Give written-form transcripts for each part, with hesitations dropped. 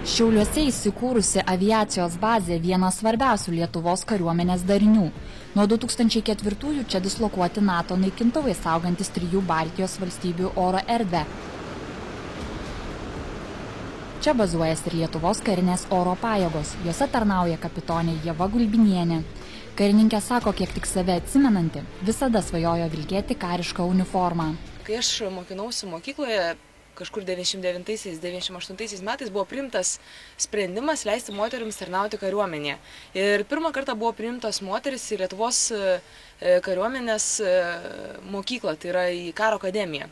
Šiauliuose įsikūrusi aviacijos bazė vienas svarbiausių Lietuvos kariuomenės darinių. Nuo 2004 čia dislokuoti NATO naikintuvai saugantis 3 Baltijos valstybių oro erdvę. Čia bazuojasi ir Lietuvos karinės oro pajėgos. Jose tarnauja kapitonė Ieva Gulbinienė. Karininkė sako, kiek tik save atsimenanti, visada svajojo vilkėti karišką uniformą. Kai aš mokinausi mokykloje, kažkur 99-98 metais buvo priimtas sprendimas leisti moterims tarnauti kariuomenėje. Ir pirmą kartą buvo priimtas moteris į Lietuvos kariuomenės mokyklą, tai yra į karo akademiją.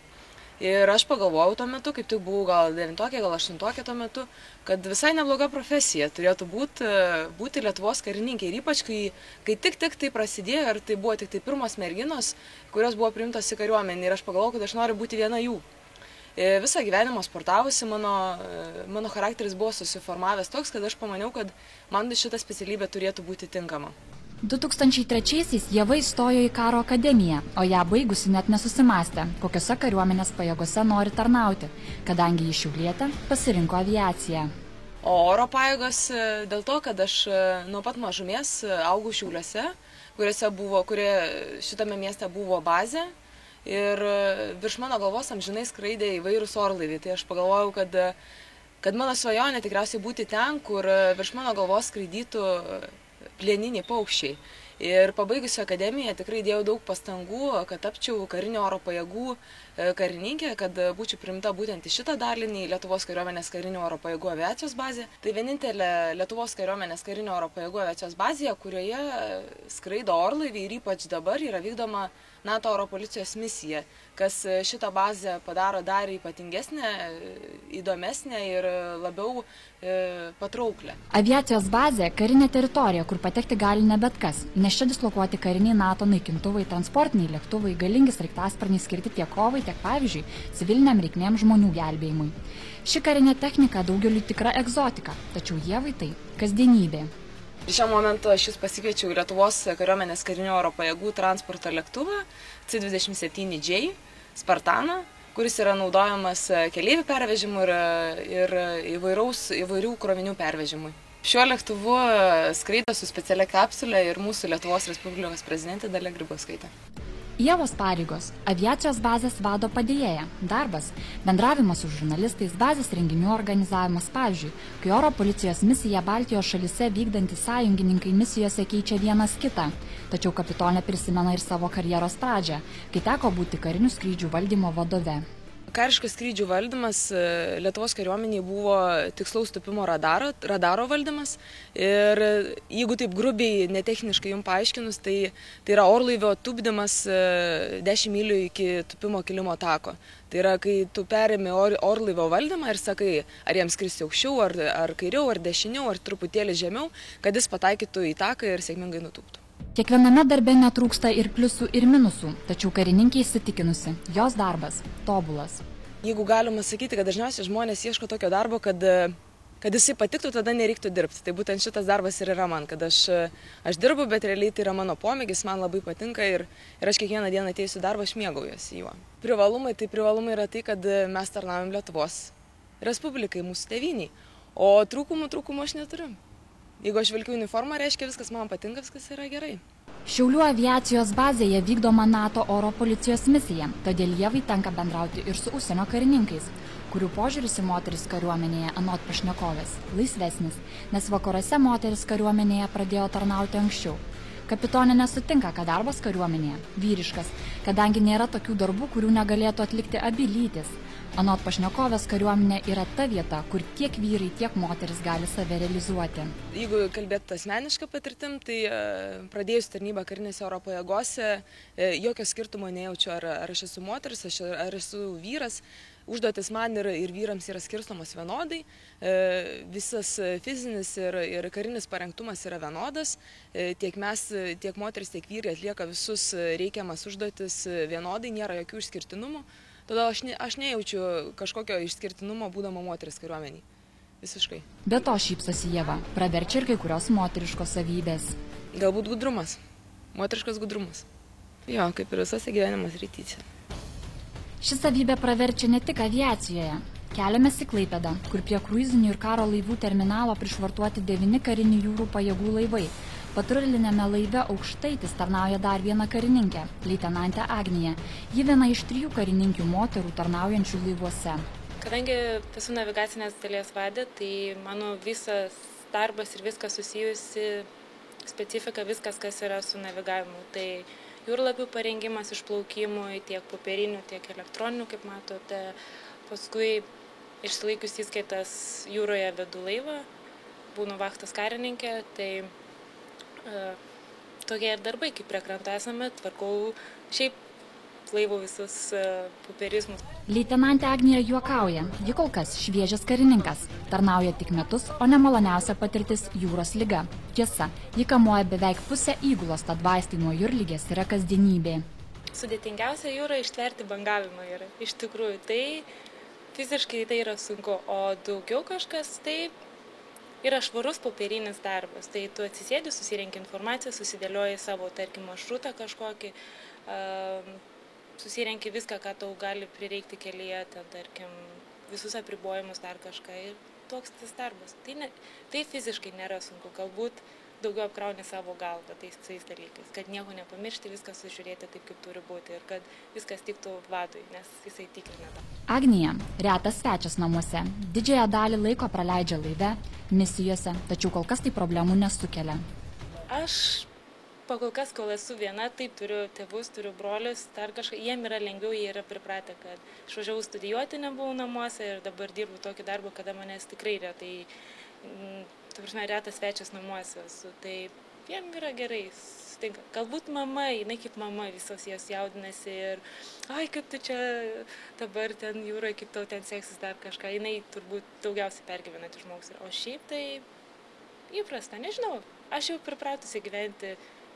Ir aš pagalvojau tuo metu, kaip tik buvau gal 9-okė, gal 8-okė tuo metu, kad visai nebloga profesija turėtų būti Lietuvos karininkė. Ir ypač, kai tik tai prasidėjo, ir tai buvo tik tai pirmos merginos, kurios buvo priimtos į kariuomenę. Ir aš pagalvojau, kad aš noriu būti viena jų. Visą gyvenimą sportavusi, mano charakteris buvo susiformavęs toks, kad aš pamaniau, kad man šita specialybė turėtų būti tinkama. 2003-aisiais Ieva įstojo į karo akademiją, o ją baigusi net nesusimąstė, kokiose kariuomenės pajėgose nori tarnauti, kadangi ji šiaulietė pasirinko aviaciją. O oro pajėgos dėl to, kad aš nuo pat mažumės augau Šiauliuose, kurie šitame mieste buvo bazė. Ir virš mano galvos amžinai skraidė įvairūs orlaiviai. Tai aš pagalvojau, kad mano svajonė tikriausiai būti ten, kur virš mano galvos skraidytų plieniniai paukščiai. Ir pabaigusi akademiją tikrai dėjau daug pastangų, kad tapčiau karinio oro pajėgų karininkė, kad būčiau priimta būtent į šitą dalinį, Lietuvos kariuomenės karinio oro pajėgų aviacijos bazė. Tai vienintelė Lietuvos kariuomenės karinio oro pajėgų aviacijos bazė, kurioje skraido orlaiviai ir ypač dabar yra vykdoma NATO oro policijos misija, kas šitą bazę padaro dar ypatingesnę, įdomesnę ir labiau patrauklę. Aviacijos bazė – karinė teritorija, kur patekti gali ne bet kas, nes čia dislokuoti kariniai NATO naikintuvai, transportiniai lėktuvai, galingi sraigtasparniai skirti tiek kovai, tiek pavyzdžiui civiliniam reikmėm žmonių gelbėjimui. Ši karinė technika daugeliui tikra egzotika, tačiau Ievai tai kasdienybė. Šiuo momentu aš jūs pasikviečiau Lietuvos kariuomenės karinio oro pajėgų transporto lėktuvą C-27J Spartaną, kuris yra naudojamas keleivių pervežimui ir įvairių krovinių pervežimui. Šiuo lėktuvu skraido su specialia kapsulė ir mūsų Lietuvos Respublikos prezidentė Dalia Grybauskaitė. Ievos pareigos – aviacijos bazės vado padėjėja, darbas, bendravimas su žurnalistais, bazės renginių organizavimas, pavyzdžiui, kai oro policijos misija Baltijos šalyse vykdantys sąjungininkai misijose keičia vienas kitą. Tačiau kapitonė prisimena ir savo karjeros pradžią, kai teko būti karinių skrydžių valdymo vadove. Kariškas skrydžių valdymas Lietuvos kariuomeniai buvo tikslaus tūpimo radaro valdymas. Ir jeigu taip grubiai, netechniškai jums paaiškinus, tai yra orlaivio tupdymas 10 mylių iki tūpimo kilimo tako. Tai yra, kai tu perimi orlaivio valdymą ir sakai, ar jam skristi aukščiau, ar kairiau, ar dešiniau, ar truputėlį žemiau, kad jis pataikytų į taką ir sėkmingai nutūptų. Kiekviename darbe netrūksta ir pliusų, ir minusų, tačiau karininkė įsitikinusi, jos darbas tobulas. Jeigu galima sakyti, kad dažniausiai žmonės ieško tokio darbo, kad jisai patiktų, tada nereiktų dirbti. Tai būtent šitas darbas ir yra man, kad aš dirbu, bet realiai tai yra mano pomėgis, man labai patinka ir aš kiekvieną dieną atėjusiu į darbą, aš mėgaujuosi juo. Privalumai yra tai, kad mes tarnaujam Lietuvos Respublikai, mūsų tėvyniai, o trūkumų aš neturiu. Jeigu aš vilkiu uniformą, reiškia viskas man patinka, viskas yra gerai. Šiaulių aviacijos bazėje vykdoma NATO oro policijos misija, todėl Ievai tenka bendrauti ir su užsienio karininkais, kurių požiūris į moteris kariuomenėje anot pašnekovės laisvesnis, nes vakaruose moteris kariuomenėje pradėjo tarnauti anksčiau. Kapitonė nesutinka, kad darbas kariuomenėje vyriškas, kadangi nėra tokių darbų, kurių negalėtų atlikti abi lytis. Anot pašnekovės kariuomenė yra ta vieta, kur tiek vyrai, tiek moteris gali save realizuoti. Jeigu kalbėtų asmenišką patirtim, tai pradėjus tarnybą karinėse oro pajėgose, jokio skirtumo nejaučiu, ar aš esu moteris, ar esu vyras. Užduotis man ir vyrams yra skirstomos vienodai, visas fizinis ir karinis parengtumas yra vienodas, tiek mes, tiek moteris, tiek vyrai atlieka visus reikiamas užduotis vienodai, nėra jokių išskirtinumų, todėl aš nejaučiu kažkokio išskirtinumo būdama moteris kariuomeniai, visiškai. Be to šypsosi Ieva, praverčia ir kai kurios moteriškos savybės. Galbūt gudrumas, moteriškas gudrumas, jo, kaip ir visose gyvenimo srityse. Ši savybė praverčia ne tik aviacijoje. Keliamės į Klaipėdą, kur prie kruizinių ir karo laivų terminalo prišvartuoti 9 karinių jūrų pajėgų laivai. Patrulinėme laive Aukštaitis tarnauja dar viena karininkė, leitenantė Agnija. Ji viena iš 3 karininkių moterų tarnaujančių laivuose. Kadangi esu navigacinės dalies vadė, tai mano visas darbas ir viskas susijusi specifika, viskas, kas yra su navigavimu. Tai jūrlapių parengimas išplaukimui, tiek popierinių, tiek elektroninių, kaip matote. Paskui išsilaikius įskaitas jūroje vedu laivą, būnu vachtos karininkė, tai tokie ir darbai, kaip prie kranto esame, tvarkau šiaip laivo visus popierizmus. Leitenantė Agnija juokauja, ji kol kas šviežias karininkas, tarnauja tik metus, o nemaloniausia patirtis jūros liga. Tiesa, ji kamuoja beveik pusę įgulos, tad vaistai nuo jūrligės yra kasdienybė. Sudėtingiausia jūra ištverti bangavimą yra. Iš tikrųjų, tai fiziškai tai yra sunku, o daugiau kažkas tai yra švarus popierinis darbas. Tai tu atsisėdi, susirenki informaciją, susidėlioji savo, tarkim, maršrutą kažkokį, susirenki viską, ką tau gali prireikti kelyje, ten, tarkim, visus apribojimus, dar kažką. Ir toks tas darbas. Tai fiziškai nėra sunku, galbūt daugiau apkrauni savo galvą tais dalykais, kad nieko nepamiršti, viską sužiūrėti taip, kaip turi būti ir kad viskas tiktų vadui, nes jisai tikrina tą. Agnija retas svečias namuose, didžiąją dalį laiko praleidžia laive, misijose, tačiau kol kas tai problemų nesukelia. Aš pakol kas, kol esu viena, taip turiu tėvus, turiu brolius, dar kažką, jiem yra lengviau, jie yra pripratę, kad išvažiavau studijuoti, nebuvau namuose ir dabar dirbu tokį darbą, kada manęs tikrai retai, retas svečias namuose esu, tai jiem yra gerai, sutinka. Galbūt mama, jinai kaip mama, visos jos jaudinasi ir, ai, kaip tu čia dabar ten jūroje, kaip tau ten seksis dar kažką, jinai turbūt daugiausiai pergyvenantis žmogus. O šiaip tai įprasta, nežinau, aš jau pripratusi gyventi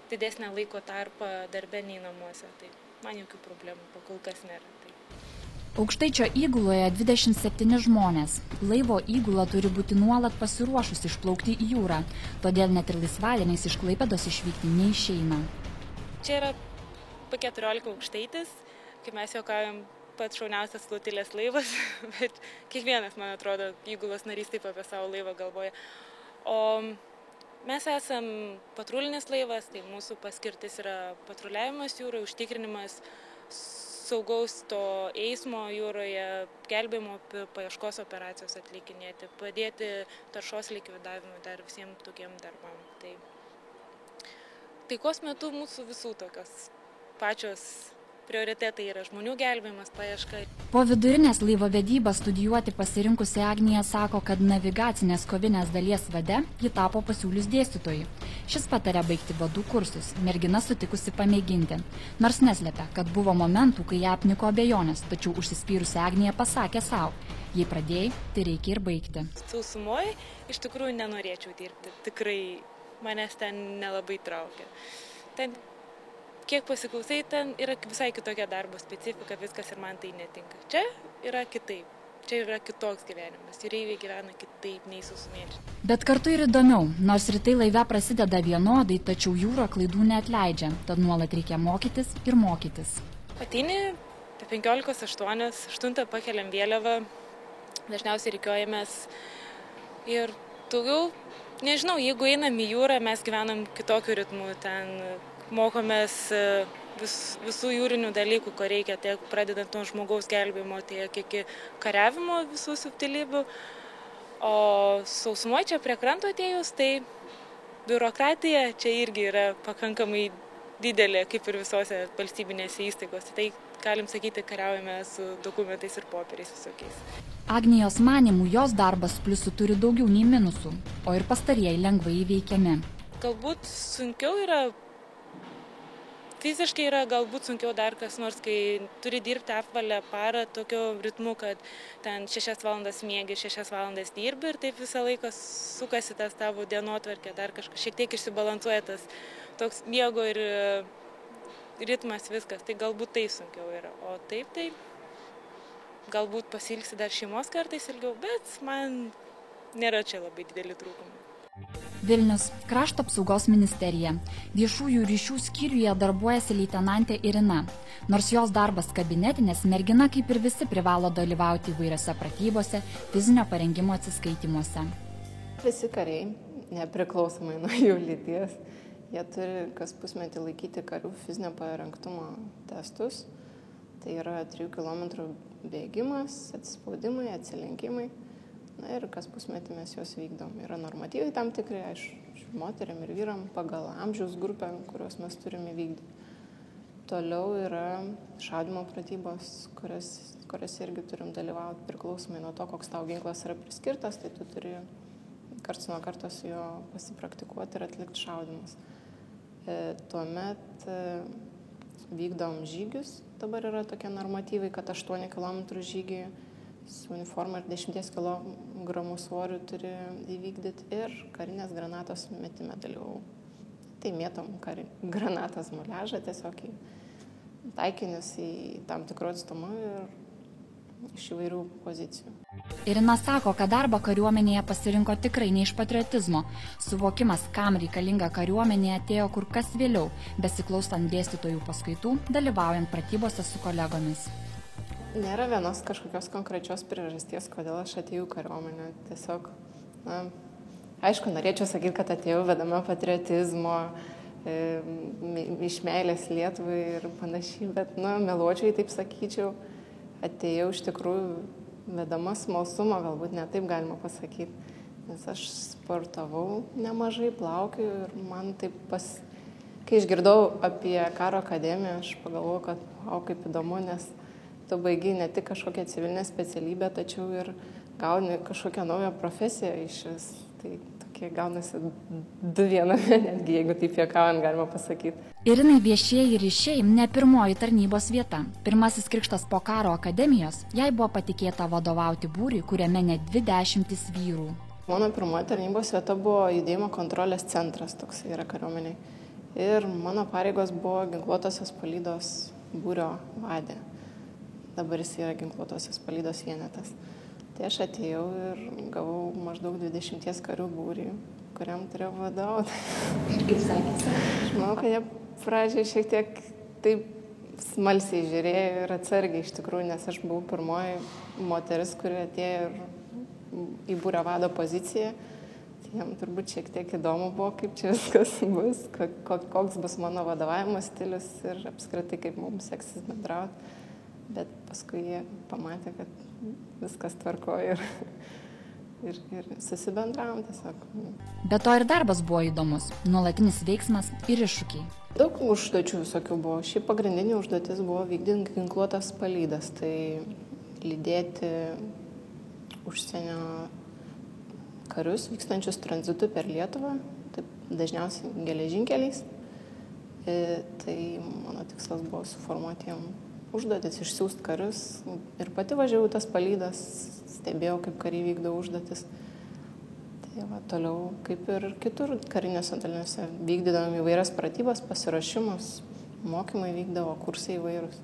didesnę laiko tarpą darbe nei namuose, tai man jokių problemų pakol kas nėra. Tai. Aukštaičio įguloje 27 žmonės. Laivo įgula turi būti nuolat pasiruošusi išplaukti į jūrą, todėl net ir laisvadieniais iš Klaipėdos išvykti neišeina. Čia yra P14 Aukštaitis, kaip mes juokaujam, pats šauniausias flotilės laivas, bet kiekvienas, man atrodo, įgulos narys taip apie savo laivą galvoja. O mes esam patrulinis laivas, tai mūsų paskirtis yra patruliavimas jūroje, užtikrinimas saugaus to eismo jūroje, gelbėjimo paieškos operacijos atlikinėti, padėti taršos likvidavimui dar visiems tokiem darbam. Tai taikos metu mūsų visų tokios pačios prioritetai yra žmonių gelbėjimas, paieška. Po vidurinės laivo vedybą studijuoti pasirinkusi Agnija sako, kad navigacinės kovinės dalies vade ji tapo pasiūlius dėstytojui. Šis patarė baigti vadų kursus, mergina sutikusi pamėginti. Nors neslėpia, kad buvo momentų, kai ją apniko abejonės, tačiau užsispyrusi Agnija pasakė savo, jei pradėjai, tai reikia ir baigti. Sausumoje iš tikrųjų nenorėčiau dirbti, tikrai manęs ten nelabai traukia. Ten kiek pasiklausai, ten yra visai kitokia darbo specifika, viskas ir man tai netinka. Čia yra kitaip, čia yra kitoks gyvenimas, jūreiviai gyvena kitaip nei sausumiečiai. Bet kartu ir įdomiau, nors rytai laive prasideda vienodai, tačiau jūra klaidų neatleidžia, tad nuolat reikia mokytis ir mokytis. Ateini, 15:08 pakeliam vėliavą, dažniausiai rikiuojamės ir daugiau, nežinau, jeigu einam į jūrą, mes gyvenam kitokiu ritmu, ten mokomės visų jūrinių dalykų, ko reikia, tiek pradedant nuo žmogaus gelbėjimo, tiek iki kariavimo visų subtilybių. O sausumoje čia prie kranto atėjus, tai biurokratija čia irgi yra pakankamai didelė, kaip ir visose valstybinėse įstaigose. Tai galim sakyti, kariaujame su dokumentais ir popieriais visokiais. Agnijos manimų jos darbas pliusų turi daugiau nei minusų, o ir pastarieji lengvai įveikiami. Galbūt sunkiau yra, fiziškai yra galbūt sunkiau dar kas nors, kai turi dirbti apvalę parą tokiu ritmu, kad ten 6 valandas miegi, 6 valandas dirbi ir taip visą laiką sukasi tas tavo dienotvarkė, dar kažkas šiek tiek išsibalansuoja tas toks miego ir ritmas viskas, tai galbūt tai sunkiau yra. O taip, tai galbūt pasilgsi dar šeimos kartais ilgiau, bet man nėra čia labai dideli trūkumai. Vilnius, Krašto apsaugos ministerija. Viešųjų ryšių skyriuje darbuojasi leitenantė Irina. Nors jos darbas kabinetinės, mergina kaip ir visi privalo dalyvauti įvairiose pratybose, fizinio parengimo atsiskaitymuose. Visi kariai, nepriklausomai nuo jų lyties, jie turi kas pusmetį laikyti karių fizinio parengtumo testus. Tai yra 3 km bėgimas, atsispaudimai, atsilenkimai. Na ir kas pusmetį mes juos vykdom. Yra normatyvai tam tikri, aišku, moteriam ir vyram pagal amžiaus grupę, kuriuos mes turime vykdyti. Toliau yra šaudymo pratybos, kurias irgi turim dalyvauti priklausomai nuo to, koks tau ginklas yra priskirtas, tai tu turi karts nuo karto su juo pasipraktikuoti ir atlikti šaudymus. Tuomet vykdom žygius. Dabar yra tokie normatyvai, kad 8 km žygį su uniforma ir 10 kg svoriu turi įvykdyti ir karinės granatos metime dalyvau. Tai mėtom granatas muliažą tiesiog į taikinius į tam tikrų atstumą ir iš įvairių pozicijų. Irina sako, kad darbą kariuomenėje pasirinko tikrai ne iš patriotizmo. Suvokimas, kam reikalinga kariuomenė, atėjo kur kas vėliau, besiklausant dėstytojų paskaitų, dalyvaujant pratybose su kolegomis. Nėra vienos kažkokios konkrečios priežasties, kodėl aš atėjau kariuomenę. Tiesiog, aišku, norėčiau sakyti, kad atėjau vedama patriotizmo, iš meilės Lietuvai ir panašiai, bet, meluočiau, taip sakyčiau, atėjau iš tikrųjų vedama smalsumo, galbūt ne taip galima pasakyti, nes aš sportavau nemažai, plaukiu ir man taip kai išgirdau apie karo akademiją, aš pagalvojau, kad kaip įdomu, nes tu baigi ne tik kažkokią civilinę specialybę, tačiau ir gauni kažkokią naują profesiją iš vis. Tai tokie gaunasi 2 viename, netgi jeigu taip juokaujant galima pasakyti. Irinai viešieji ryšiai ne pirmoji tarnybos vieta. Pirmasis krikštas po karo akademijos, jai buvo patikėta vadovauti būriui, kuriame net 20 vyrų. Mano pirmoji tarnybos vieta buvo judėjimo kontrolės centras, toks yra kariuomeniai. Ir mano pareigos buvo ginkluotosios palydos būrio vadė. Dabar jis yra ginkluotosios palydos vienetas. Tai aš atėjau ir gavau maždaug 20 karių būrį, kuriam turėjau vadovauti. Ir kaip sakėsi? Aš manau, kad jie pradžioje šiek tiek taip smalsiai žiūrėjo ir atsargiai iš tikrųjų, nes aš buvau pirmoji moteris, kuri atėjo į būrio vado poziciją. Tai jam turbūt šiek tiek įdomu buvo, kaip čia viskas bus, koks bus mano vadovavimo stilius ir apskritai kaip mums seksis bendrauti. Bet paskui jie pamatė, kad viskas tvarkoja ir susibendravom tiesiog. Be to ir darbas buvo įdomus, nuolatinis veiksmas ir iššūkiai. Daug užduočių visokių buvo. Šiaip pagrindinė užduotis buvo vykdyti ginkluotas palydas, tai lydėti užsienio karius vykstančius tranzitu per Lietuvą, taip dažniausiai geležinkeliais. Tai mano tikslas buvo suformuoti jam užduotis, išsiųsti karius ir pati važiavau tas palydas, stebėjau, kaip kariai vykdo užduotis. Tai toliau, kaip ir kitur karinėse daliniuose, vykdydami įvairias pratybas, pasiruošimus, mokymai vykdavo, kursai įvairūs.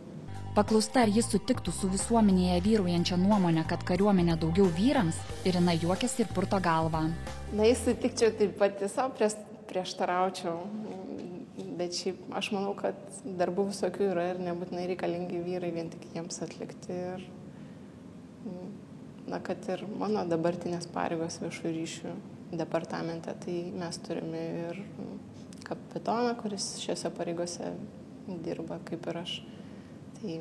Paklausta, ar jis sutiktų su visuomenėje vyraujančią nuomonę, kad kariuomenė daugiau vyrams, Irina juokiasi ir purto galvą. Jis sutikčiau, taip pat tiesiog prieštaraučiau. Bet šiaip aš manau, kad darbų visokių yra ir nebūtinai reikalingi vyrai vien tik jiems atlikti. Ir, kad ir mano dabartinės pareigos viešųjų ryšių departamente, tai mes turime ir kapitoną, kuris šiose pareigose dirba kaip ir aš. Tai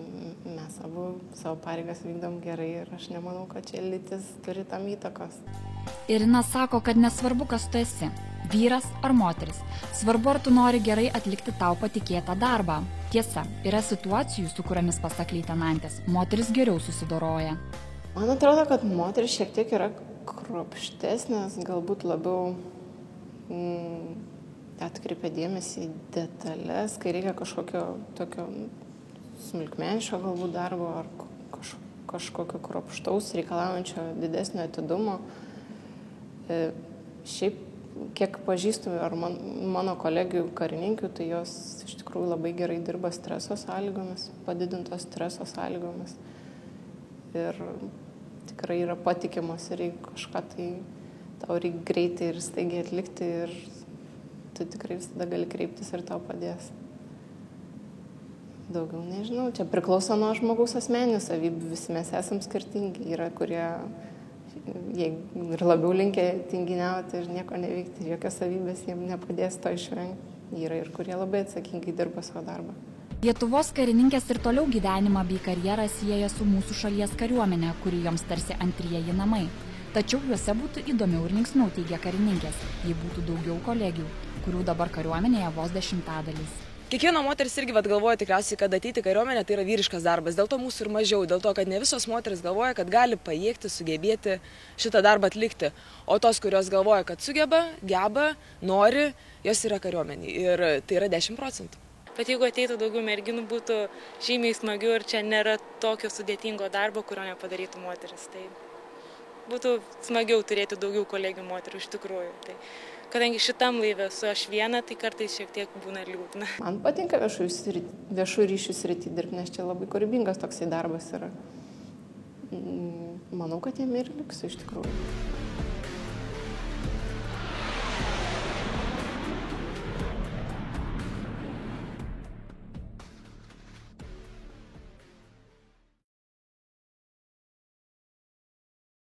mes abu savo pareigas vykdom gerai ir aš nemanau, kad čia lytis turi tam įtakos. Irina sako, kad nesvarbu, kas tu esi. Vyras ar moteris. Svarbu, ar tu nori gerai atlikti tau patikėtą darbą. Tiesa, yra situacijų, su kuriomis, pasak leitenantės, moteris geriau susidoroja. Man atrodo, kad moteris šiek tiek yra kruopštesnės, galbūt labiau atkreipia dėmesį į detalės, kai reikia kažkokio tokio smulkmeniško galbūt darbo ar kažkokio kruopštaus reikalaujančio didesnio atidumo. Šiaip kiek pažįstu ar mano kolegių karininkių, tai jos iš tikrųjų labai gerai dirba streso sąlygomis, padidintos streso sąlygomis. Ir tikrai yra patikimos ir jeigu kažką tai tau reikia greitai ir staigiai atlikti ir tu tikrai visada gali kreiptis ir tau padės. Daugiau nežinau, čia priklauso nuo žmogaus asmeninių savybių, visi mes esam skirtingi, yra kurie ir labiau linkę tinginiauti ir nieko neveikti, jokios savybės jiems nepadės to išvengti, yra ir kurie labai atsakingai dirba savo darbą. Lietuvos karininkės ir toliau gyvenimą bei karjerą sieja su mūsų šalies kariuomenė, kuri joms tarsi antrieji namai. Tačiau juose būtų įdomiau ir linksmiau, teigia karininkės, jei būtų daugiau kolegių, kurių dabar kariuomenėje vos 10%. Kiekviena moteris irgi galvoja tikriausiai, kad ateiti kariuomenę tai yra vyriškas darbas, dėl to mūsų ir mažiau, dėl to, kad ne visos moteris galvoja, kad gali pajėgti, sugebėti šitą darbą atlikti, o tos, kurios galvoja, kad sugeba, geba, nori, jos yra kariuomenė ir tai yra 10%. Bet jeigu ateitų daugiau merginų, būtų žymiai smagiau ir čia nėra tokio sudėtingo darbo, kurio nepadarytų moteris. Tai būtų smagiau turėti daugiau kolegių moterų iš tikrųjų. Tai, kadangi šitam laive esu aš viena, tai kartais šiek tiek būna liūdna. Man patinka viešų ryšių srity dirbti, nes čia labai kūrybingas toksai darbas yra. Manau, kad jame ir liksiu iš tikrųjų.